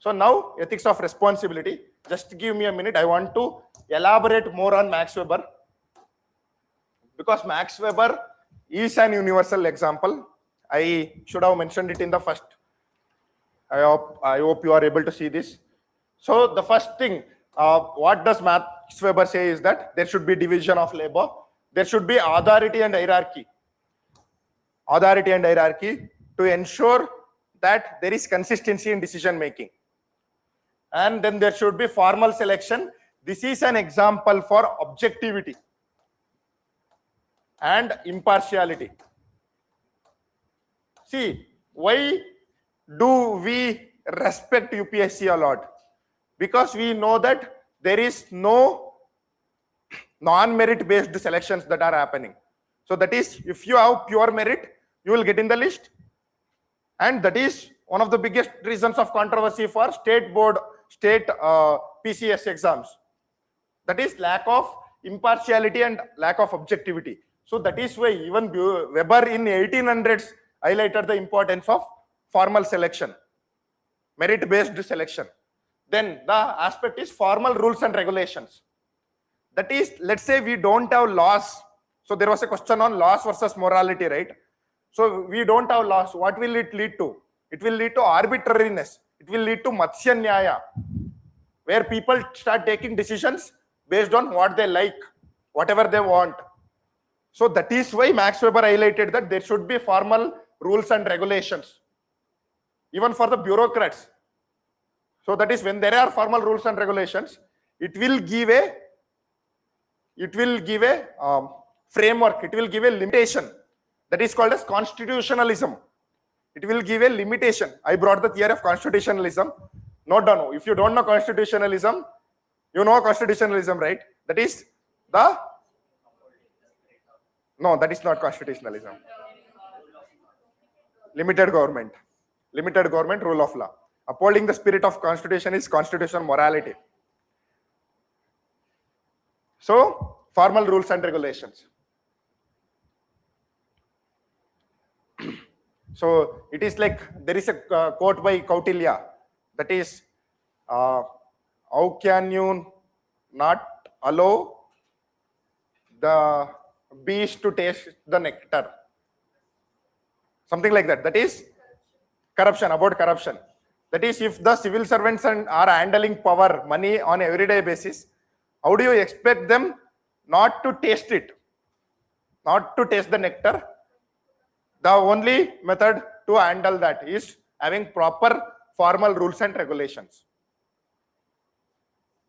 So now ethics of responsibility. Just give me a minute. I want to elaborate more on Max Weber, because Max Weber is an universal example. I should have mentioned it in the first. I hope you are able to see this. So the first thing, what does Max Weber say is that there should be division of labor. There should be authority and hierarchy. Authority and hierarchy to ensure that there is consistency in decision making. And then there should be formal selection. This is an example for objectivity and impartiality. See, why do we respect UPSC a lot? Because we know that there is no non-merit based selections that are happening. So that is, if you have pure merit, you will get in the list. And that is one of the biggest reasons of controversy for state PCS exams. That is lack of impartiality and lack of objectivity. So that is why even Weber in 1800s highlighted the importance of formal selection, merit-based selection. Then the aspect is formal rules and regulations. That is, let's say we don't have laws. So there was a question on laws versus morality, right? So we don't have laws. What will it lead to? It will lead to arbitrariness. It will lead to Matsya Nyaya, where people start taking decisions based on what they like, whatever they want. So that is why Max Weber highlighted that there should be formal rules and regulations, even for the bureaucrats. So that is, when there are formal rules and regulations, it will give a framework, it will give a limitation. That is called as constitutionalism. It will give a limitation. I brought the theory of constitutionalism. Note down. If you don't know constitutionalism, you know constitutionalism, right? That is the... No, that is not constitutionalism. Limited government. Limited government, rule of law. Upholding the spirit of constitution is constitutional morality. So, formal rules and regulations. So, it is like, there is a quote by Kautilya, that is, how can you not allow the bees to taste the nectar? Something like that. That is corruption, about corruption. That is, if the civil servants are handling power, money on an everyday basis, how do you expect them not to taste it? Not to taste the nectar? The only method to handle that is having proper formal rules and regulations.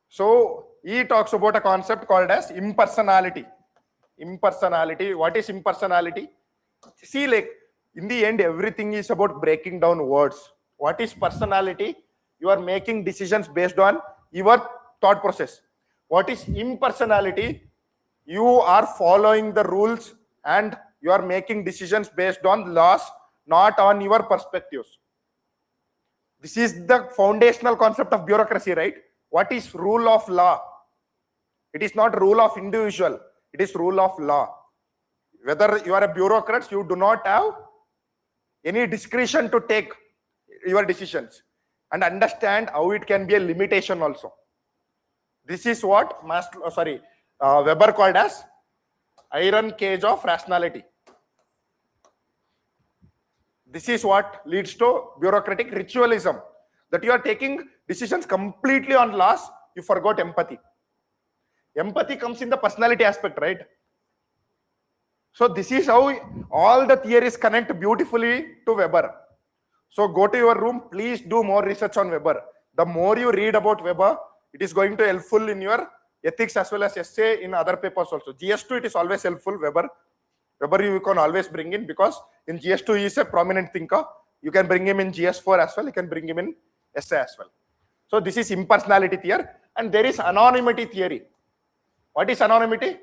So he talks about a concept called as impersonality. Impersonality. What is impersonality? See, like, in the end, everything is about breaking down words. What is personality? You are making decisions based on your thought process. What is impersonality? You are following the rules and you are making decisions based on laws, not on your perspectives. This is the foundational concept of bureaucracy, right? What is rule of law? It is not rule of individual. It is rule of law. Whether you are a bureaucrat, you do not have any discretion to take your decisions, and understand how it can be a limitation also. This is what Weber called as iron cage of rationality. This is what leads to bureaucratic ritualism, that you are taking decisions completely on laws, you forgot empathy. Empathy comes in the personality aspect, right? So this is how all the theories connect beautifully to Weber. So go to your room, please do more research on Weber. The more you read about Weber, it is going to helpful in your ethics as well as essay in other papers also. GS2, it is always helpful, Weber. Weber you can always bring in, because in GS2 he is a prominent thinker. You can bring him in GS4 as well, you can bring him in essay as well. So this is impersonality theory, and there is anonymity theory. What is anonymity?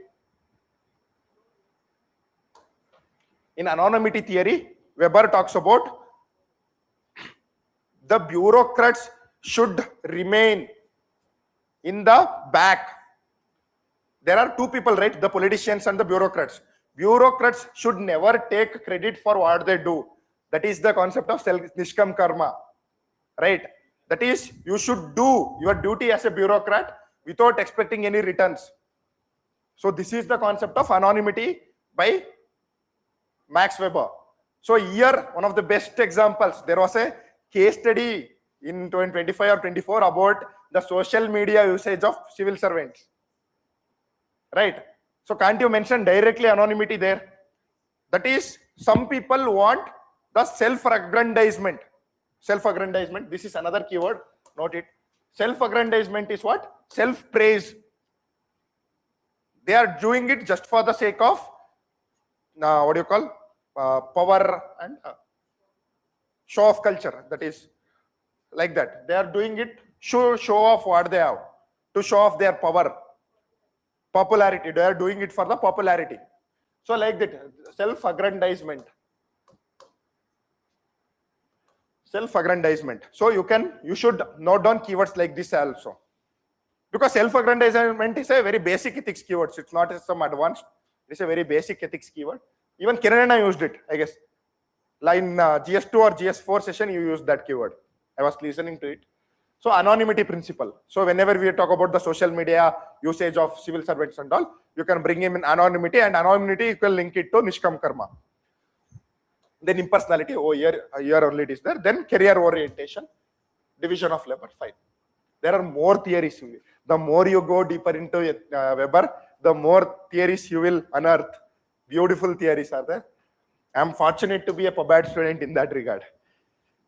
In anonymity theory, Weber talks about the bureaucrats should remain in the back. There are two people, right? The politicians and the bureaucrats. Bureaucrats should never take credit for what they do. That is the concept of Nishkam karma, right? That is, you should do your duty as a bureaucrat without expecting any returns. So this is the concept of anonymity by Max Weber. So here, one of the best examples, there was a case study in 2025 or 24 about the social media usage of civil servants. Right? So can't you mention directly anonymity there? That is, some people want the self-aggrandizement. Self-aggrandizement, this is another keyword, note it. Self-aggrandizement is what? Self-praise. They are doing it just for the sake of, what do you call? Power and show off culture. That is like that. They are doing it show off what they have, to show off their power, popularity. They are doing it for the popularity. So like that, self-aggrandizement. Self-aggrandizement. So you should note down keywords like this also, because self-aggrandizement is a very basic ethics keyword. It's not some advanced. It's a very basic ethics keyword. Even Kiran used it, I guess. Like in GS2 or GS4 session, you used that keyword. I was listening to it. So anonymity principle. So whenever we talk about the social media usage of civil servants and all, you can bring him in anonymity, and anonymity you can link it to Nishkam Karma. Then impersonality, here only it is there. Then career orientation, division of labor, fine. There are more theories. The more you go deeper into Weber, the more theories you will unearth. Beautiful theories are there. I am fortunate to be a PubAd student in that regard.